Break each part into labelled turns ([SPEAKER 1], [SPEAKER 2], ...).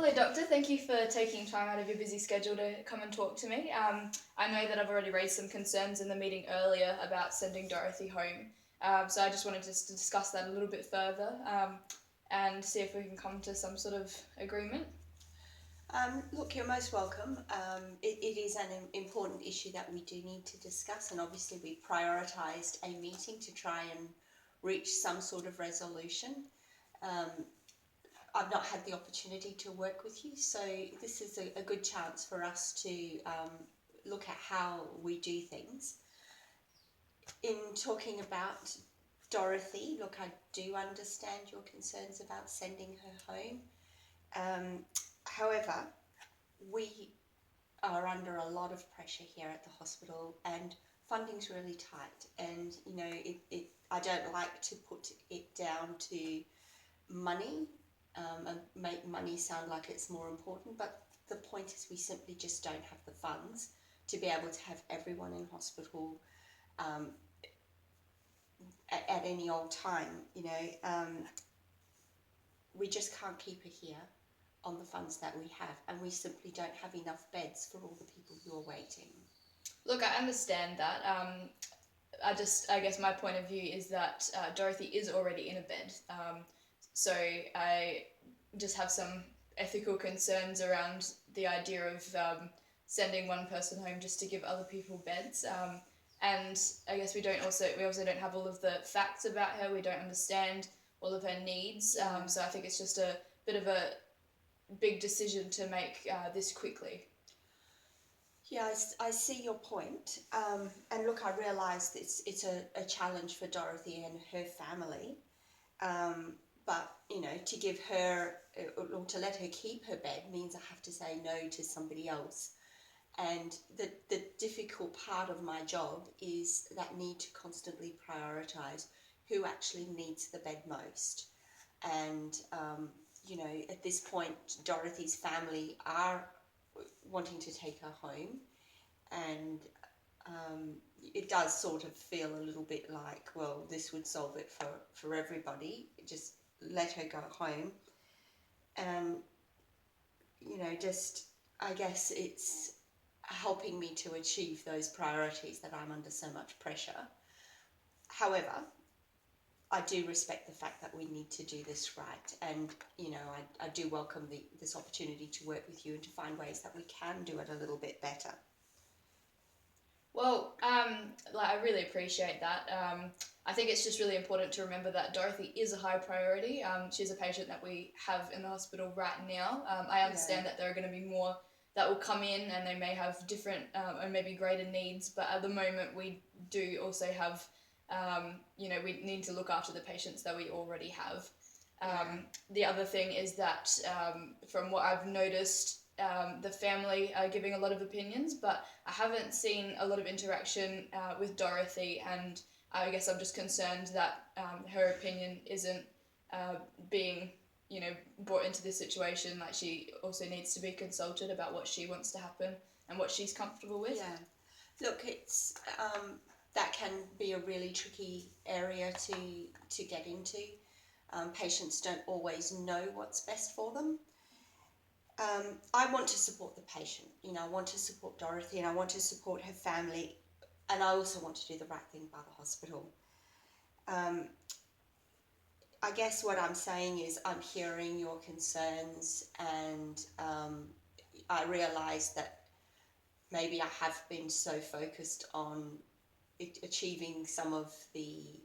[SPEAKER 1] Hello, Doctor. Thank you for taking time out of your busy schedule to come and talk to me. I know that I've already raised some concerns in the meeting earlier about sending Dorothy home. So I just wanted to discuss that a little bit further and see if we can come to some sort of agreement.
[SPEAKER 2] Look, you're most welcome. It is an important issue that we do need to discuss, and obviously we prioritised a meeting to try and reach some sort of resolution. Um, I've not had the opportunity to work with you, so this is a good chance for us to look at how we do things. In talking about Dorothy, look, I do understand your concerns about sending her home. However, we are under a lot of pressure here at the hospital, and funding's really tight, and I don't like to put it down to money and make money sound like it's more important, but the point is we simply just don't have the funds to be able to have everyone in hospital at any old time. We just can't keep her here on the funds that we have, and we simply don't have enough beds for all the people who are waiting.
[SPEAKER 1] Look, I understand that. I guess my point of view is that Dorothy is already in a bed. So I just have some ethical concerns around the idea of sending one person home just to give other people beds. And I guess we also don't have all of the facts about her. We don't understand all of her needs. So I think it's just a bit of a big decision to make this quickly.
[SPEAKER 2] Yeah, I see your point. And look, I realise it's a challenge for Dorothy and her family. But, to give her, or to let her keep her bed means I have to say no to somebody else. And the difficult part of my job is that need to constantly prioritise who actually needs the bed most. And, at this point, Dorothy's family are wanting to take her home, and it does sort of feel a little bit like, well, this would solve it for everybody, just let her go home. And just, I guess it's helping me to achieve those priorities that I'm under so much pressure. However, I do respect the fact that we need to do this right, and I do welcome this opportunity to work with you and to find ways that we can do it a little bit better.
[SPEAKER 1] Well, I really appreciate that. I think it's just really important to remember that Dorothy is a high priority. She's a patient that we have in the hospital right now. I understand that there are going to be more that will come in, and they may have different or maybe greater needs, but at the moment we do also have, we need to look after the patients that we already have. The other thing is that from what I've noticed, the family are giving a lot of opinions, but I haven't seen a lot of interaction with Dorothy, and I guess I'm just concerned that her opinion isn't being, brought into this situation. Like, she also needs to be consulted about what she wants to happen and what she's comfortable with.
[SPEAKER 2] Yeah, look, it's that can be a really tricky area to get into. Patients don't always know what's best for them. I want to support the patient, I want to support Dorothy, and I want to support her family, and I also want to do the right thing by the hospital. I guess what I'm saying is I'm hearing your concerns, and I realise that maybe I have been so focused on achieving some of the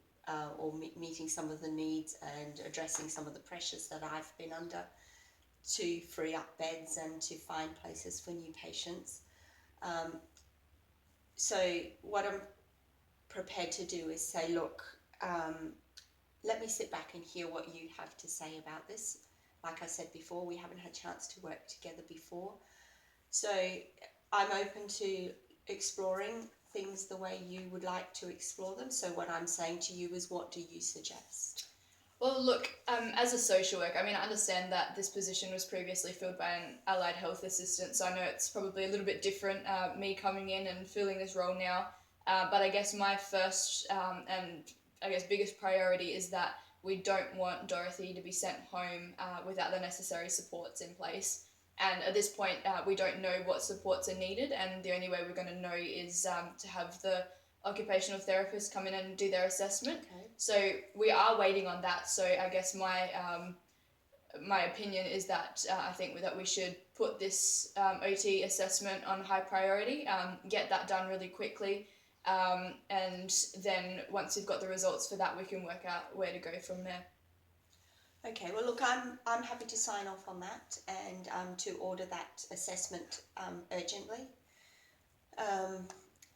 [SPEAKER 2] or meeting some of the needs and addressing some of the pressures that I've been under to free up beds and to find places for new patients. So what I'm prepared to do is say, look, let me sit back and hear what you have to say about this. Like I said before, we haven't had a chance to work together before. So I'm open to exploring things the way you would like to explore them. So what I'm saying to you is, what do you suggest?
[SPEAKER 1] Well, look, as a social worker, I understand that this position was previously filled by an allied health assistant, so I know it's probably a little bit different, me coming in and filling this role now. But I guess my first and I guess biggest priority is that we don't want Dorothy to be sent home without the necessary supports in place. And at this point, we don't know what supports are needed, and the only way we're going to know is to have the occupational therapist come in and do their assessment.
[SPEAKER 2] Okay.
[SPEAKER 1] So we are waiting on that. So I guess my opinion is that I think that we should put this OT assessment on high priority, get that done really quickly, and then once we've got the results for that, we can work out where to go from there.
[SPEAKER 2] Okay, well look, I'm happy to sign off on that and to order that assessment urgently.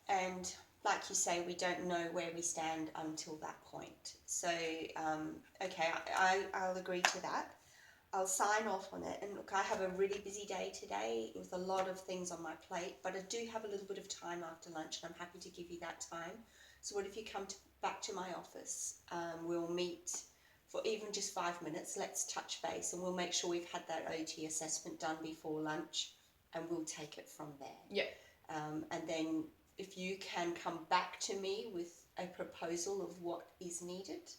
[SPEAKER 2] And like you say, we don't know where we stand until that point. So okay, I'll agree to that. I'll sign off on it. And look, I have a really busy day today with a lot of things on my plate, but I do have a little bit of time after lunch, and I'm happy to give you that time. So what if you come back to my office? We'll meet for even just 5 minutes. Let's touch base, and we'll make sure we've had that OT assessment done before lunch, and we'll take it from there.
[SPEAKER 1] Yeah.
[SPEAKER 2] And then if you can come back to me with a proposal of what is needed,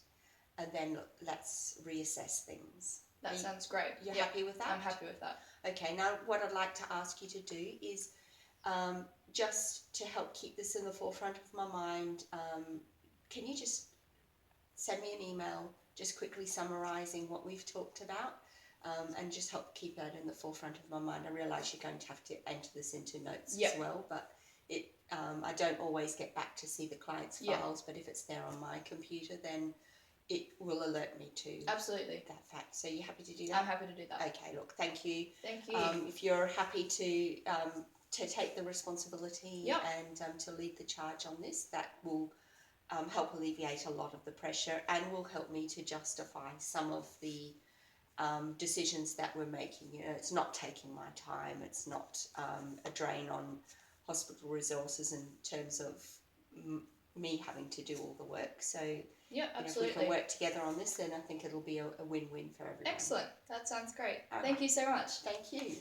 [SPEAKER 2] and then let's reassess things.
[SPEAKER 1] That sounds great.
[SPEAKER 2] You're happy with that?
[SPEAKER 1] I'm happy with that.
[SPEAKER 2] Okay, now what I'd like to ask you to do is just to help keep this in the forefront of my mind, can you just send me an email just quickly summarising what we've talked about, and just help keep that in the forefront of my mind. I realise you're going to have to enter this into notes as well, but I don't always get back to see the client's files, but if it's there on my computer, then it will alert me to
[SPEAKER 1] Absolutely
[SPEAKER 2] that fact. So you're happy to do that?
[SPEAKER 1] I'm happy to do that.
[SPEAKER 2] Okay, look, thank you.
[SPEAKER 1] Thank you.
[SPEAKER 2] If you're happy to take the responsibility and to lead the charge on this, that will help alleviate a lot of the pressure and will help me to justify some of the decisions that we're making. You know, it's not taking my time, it's not a drain on hospital resources in terms of me having to do all the work. So
[SPEAKER 1] yeah, absolutely.
[SPEAKER 2] If we can work together on this, then I think it'll be a win-win for everyone.
[SPEAKER 1] Excellent. That sounds great.
[SPEAKER 2] All
[SPEAKER 1] Thank you so much.
[SPEAKER 2] Thank you.